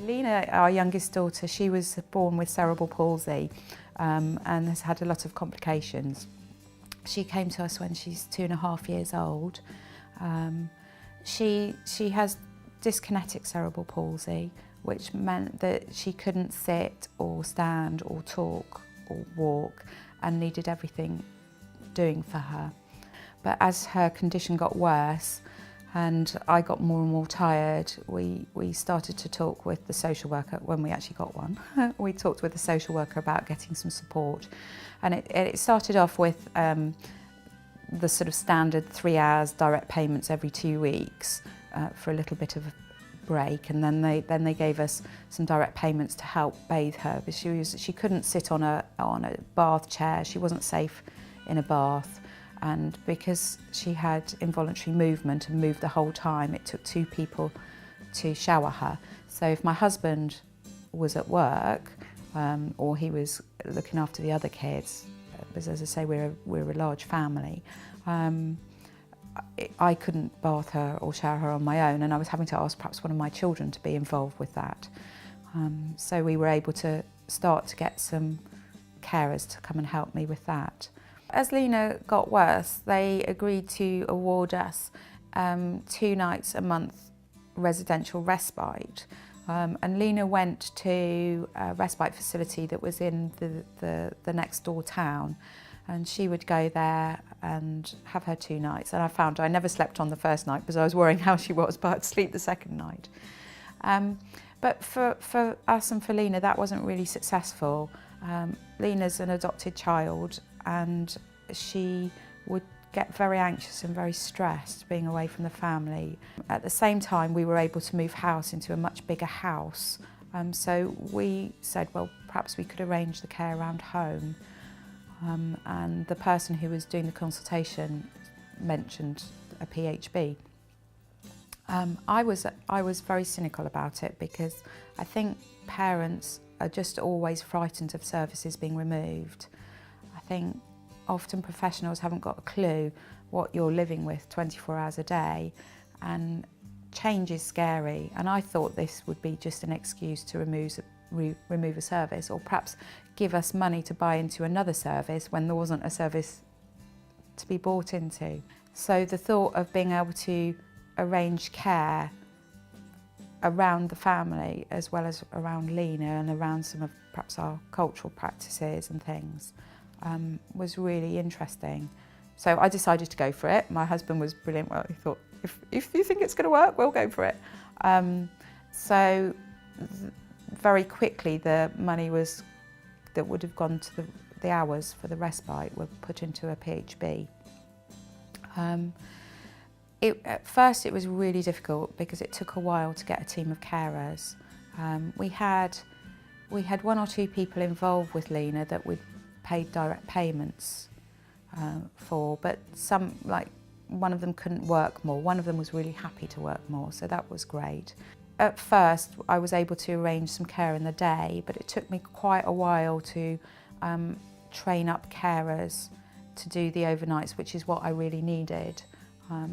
Lena, our youngest daughter, she was born with cerebral palsy and has had a lot of complications. She came to us when she's 2.5 years old. She has dyskinetic cerebral palsy, which meant that she couldn't sit or stand or talk or walk and needed everything doing for her. But as her condition got worse and I got more and more tired, we started to talk with the social worker, when we actually got one. We talked with the social worker about getting some support. And it started off with the sort of standard 3 hours direct payments every 2 weeks for a little bit of a break, and then they gave us some direct payments to help bathe her, because she couldn't sit on a bath chair. She wasn't safe in a bath, and because she had involuntary movement and moved the whole time, it took 2 people to shower her. So if my husband was at work or he was looking after the other kids, because as I say, we're a large family, I couldn't bath her or shower her on my own, and I was having to ask perhaps one of my children to be involved with that. So we were able to start to get some carers to come and help me with that. As Lena got worse, they agreed to award us 2 nights a month residential respite. And Lena went to a respite facility that was in the next door town, and she would go there and have her 2 nights. And I found I never slept on the first night because I was worrying how she was, but I'd sleep the second night. But for us and for Lena, that wasn't really successful. Lena's an adopted child, and she would get very anxious and very stressed being away from the family. At the same time, we were able to move house into a much bigger house. So we said, well, perhaps we could arrange the care around home. And the person who was doing the consultation mentioned a PHB. I was very cynical about it, because I think parents are just always frightened of services being removed. I think often professionals haven't got a clue what you're living with 24 hours a day, and change is scary. And I thought this would be just an excuse to remove a service, or perhaps give us money to buy into another service when there wasn't a service to be bought into. So the thought of being able to arrange care around the family, as well as around Lena and around some of perhaps our cultural practices and things, was really interesting. So I decided to go for it. My husband was brilliant. Well, he thought, if you think it's going to work, we'll go for it. Very quickly, the money that would have gone to the hours for the respite were put into a PHB. At first it was really difficult because it took a while to get a team of carers. We had 1 or 2 people involved with Lena that we'd paid direct payments for, but some, like one of them couldn't work more. One of them was really happy to work more, so that was great. At first I was able to arrange some care in the day, but it took me quite a while to train up carers to do the overnights, which is what I really needed.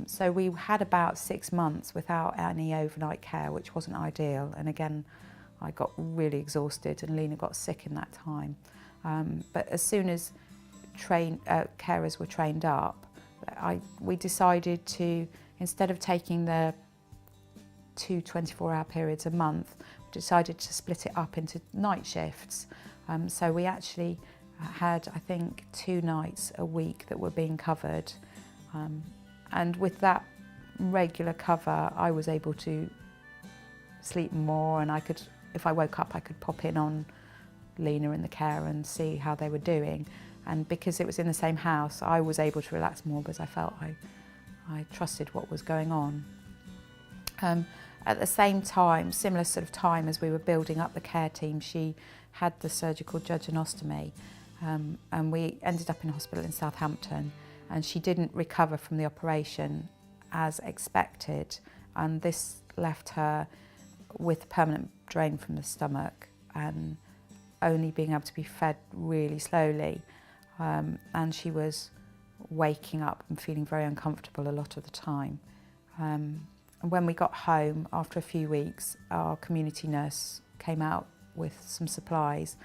So we had about 6 months without any overnight care, which wasn't ideal. And again, I got really exhausted, and Lena got sick in that time. But as soon as carers were trained up, we decided to, instead of taking the 2 24-hour periods a month, we decided to split it up into night shifts. So we actually had, I think, 2 nights a week that were being covered. And with that regular cover, I was able to sleep more, and I could, if I woke up, I could pop in on Lena in the care and see how they were doing. And because it was in the same house, I was able to relax more because I felt I trusted what was going on. At the same time, similar sort of time as we were building up the care team, she had the surgical jejunectomy, and we ended up in hospital in Southampton, and she didn't recover from the operation as expected, and this left her with permanent drain from the stomach and only being able to be fed really slowly, and she was waking up and feeling very uncomfortable a lot of the time. And when we got home, after a few weeks, our community nurse came out with some supplies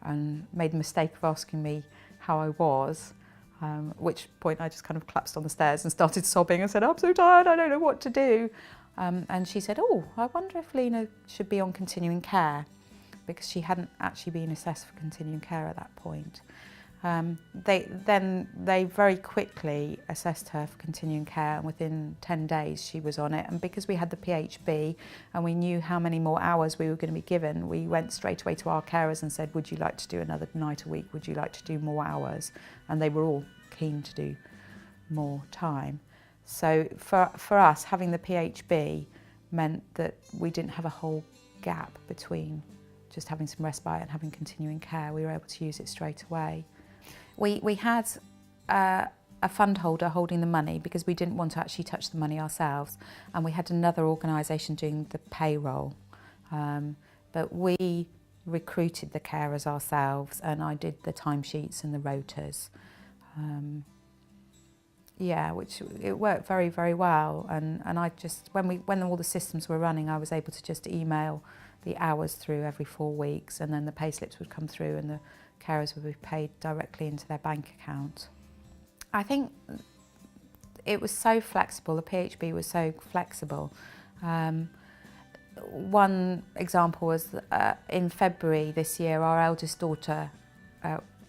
and made the mistake of asking me how I was, at which point I just kind of collapsed on the stairs and started sobbing and said, I'm so tired, I don't know what to do. And she said, oh, I wonder if Lena should be on continuing care, because she hadn't actually been assessed for continuing care at that point. They very quickly assessed her for continuing care, and within 10 days she was on it. And because we had the PHB and we knew how many more hours we were going to be given, we went straight away to our carers and said, would you like to do another night a week? Would you like to do more hours? And they were all keen to do more time. So for us, having the PHB meant that we didn't have a whole gap between just having some respite and having continuing care. We were able to use it straight away. We had a fund holder holding the money because we didn't want to actually touch the money ourselves, and we had another organisation doing the payroll. But we recruited the carers ourselves, and I did the timesheets and the rotas. Yeah, which it worked very, very well. And I just, when all the systems were running, I was able to just email the hours through every 4 weeks, and then the pay slips would come through and the carers would be paid directly into their bank account. I think it was so flexible, the PHB was so flexible. One example was in February this year, our eldest daughter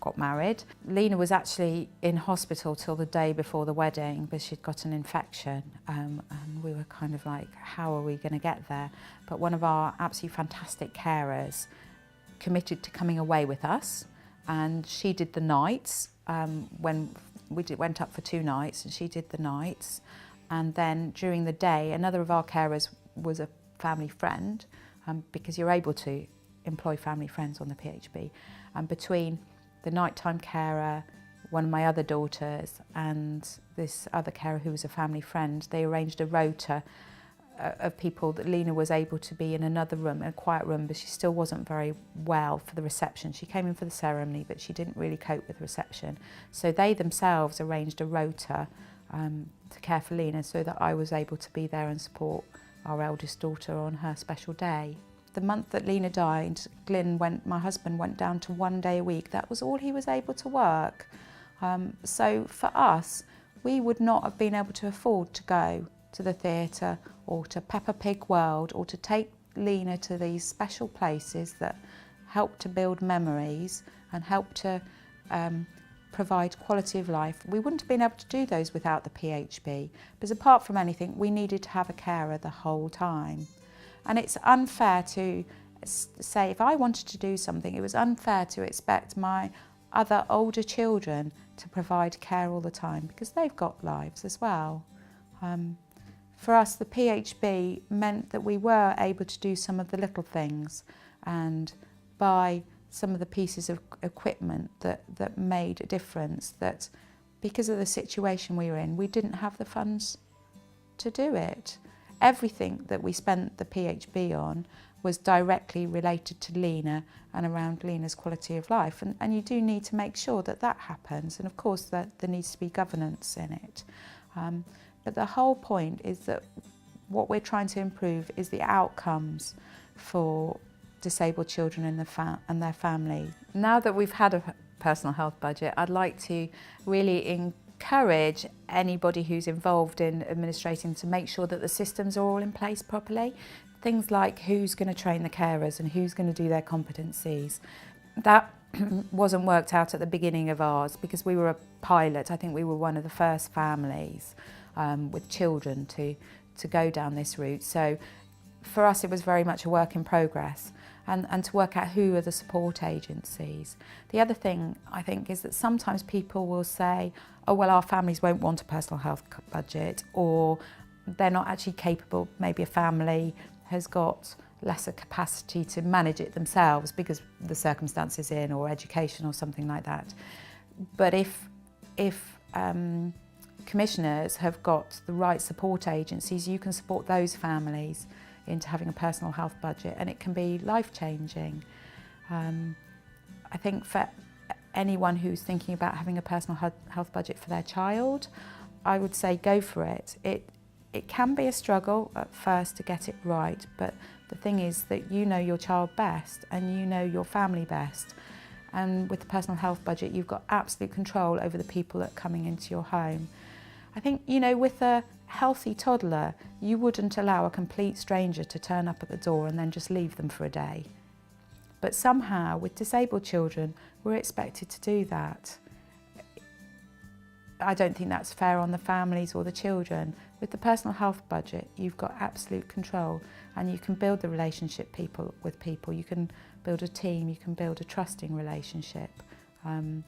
got married. Lena was actually in hospital till the day before the wedding because she'd got an infection, and we were kind of like, how are we going to get there? But one of our absolutely fantastic carers committed to coming away with us, and she did the nights. When we went up for 2 nights, and she did the nights, and then during the day another of our carers was a family friend, because you're able to employ family friends on the PHB, and between the nighttime carer, one of my other daughters, and this other carer who was a family friend, they arranged a rota of people that Lena was able to be in another room, in a quiet room, but she still wasn't very well for the reception. She came in for the ceremony, but she didn't really cope with the reception. So they themselves arranged a rota to care for Lena, so that I was able to be there and support our eldest daughter on her special day. The month that Lena died, my husband went down to 1 day a week. That was all he was able to work. So for us, we would not have been able to afford to go to the theatre or to Peppa Pig World or to take Lena to these special places that help to build memories and help to provide quality of life. We wouldn't have been able to do those without the PHB, because apart from anything, we needed to have a carer the whole time. And it's unfair to say, if I wanted to do something, it was unfair to expect my other older children to provide care all the time, because they've got lives as well. For us, the PHB meant that we were able to do some of the little things and buy some of the pieces of equipment that made a difference, that because of the situation we were in, we didn't have the funds to do it. Everything that we spent the PHB on was directly related to Lena and around Lena's quality of life. And you do need to make sure that that happens. And of course, that there needs to be governance in it. But the whole point is that what we're trying to improve is the outcomes for disabled children and their family. Now that we've had a personal health budget, I'd like to really encourage anybody who's involved in administrating to make sure that the systems are all in place properly. Things like who's going to train the carers and who's going to do their competencies. That wasn't worked out at the beginning of ours because we were a pilot. I think we were one of the first families with children to go down this route. So for us it was very much a work in progress, and to work out who are the support agencies. The other thing I think is that sometimes people will say, oh well, our families won't want a personal health budget, or they're not actually capable. Maybe a family has got lesser capacity to manage it themselves because the circumstances in, or education or something like that. But if commissioners have got the right support agencies, you can support those families into having a personal health budget, and it can be life-changing. I think for anyone who's thinking about having a personal health budget for their child, I would say go for it. It can be a struggle at first to get it right, but the thing is that you know your child best and you know your family best. And with the personal health budget, you've got absolute control over the people that are coming into your home. I think, you know, with a healthy toddler, you wouldn't allow a complete stranger to turn up at the door and then just leave them for a day. But somehow, with disabled children, we're expected to do that. I don't think that's fair on the families or the children. With the personal health budget, you've got absolute control and you can build the relationship with people. You can build a team, you can build a trusting relationship. And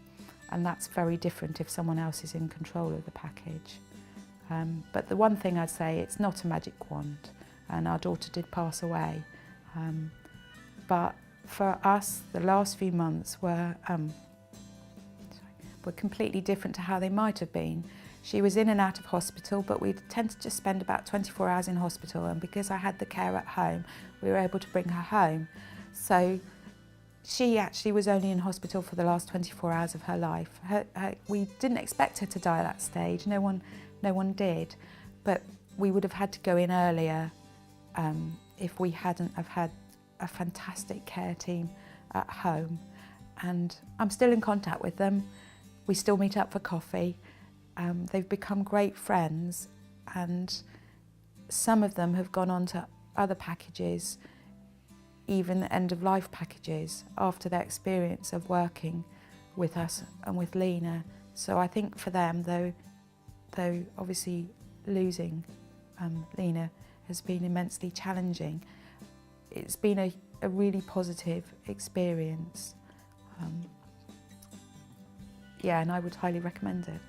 that's very different if someone else is in control of the package. But the one thing I'd say, it's not a magic wand, and our daughter did pass away. But for us, the last few months were completely different to how they might have been. She was in and out of hospital, but we tend to just spend about 24 hours in hospital, and because I had the care at home, we were able to bring her home. So she actually was only in hospital for the last 24 hours of her life. We didn't expect her to die at that stage, no one did, but we would have had to go in earlier if we hadn't have had a fantastic care team at home. And I'm still in contact with them. We still meet up for coffee. They've become great friends, and some of them have gone on to other packages, even end-of-life packages, after their experience of working with us and with Lena. So I think for them, though obviously losing Lena has been immensely challenging, it's been a really positive experience. Yeah, and I would highly recommend it.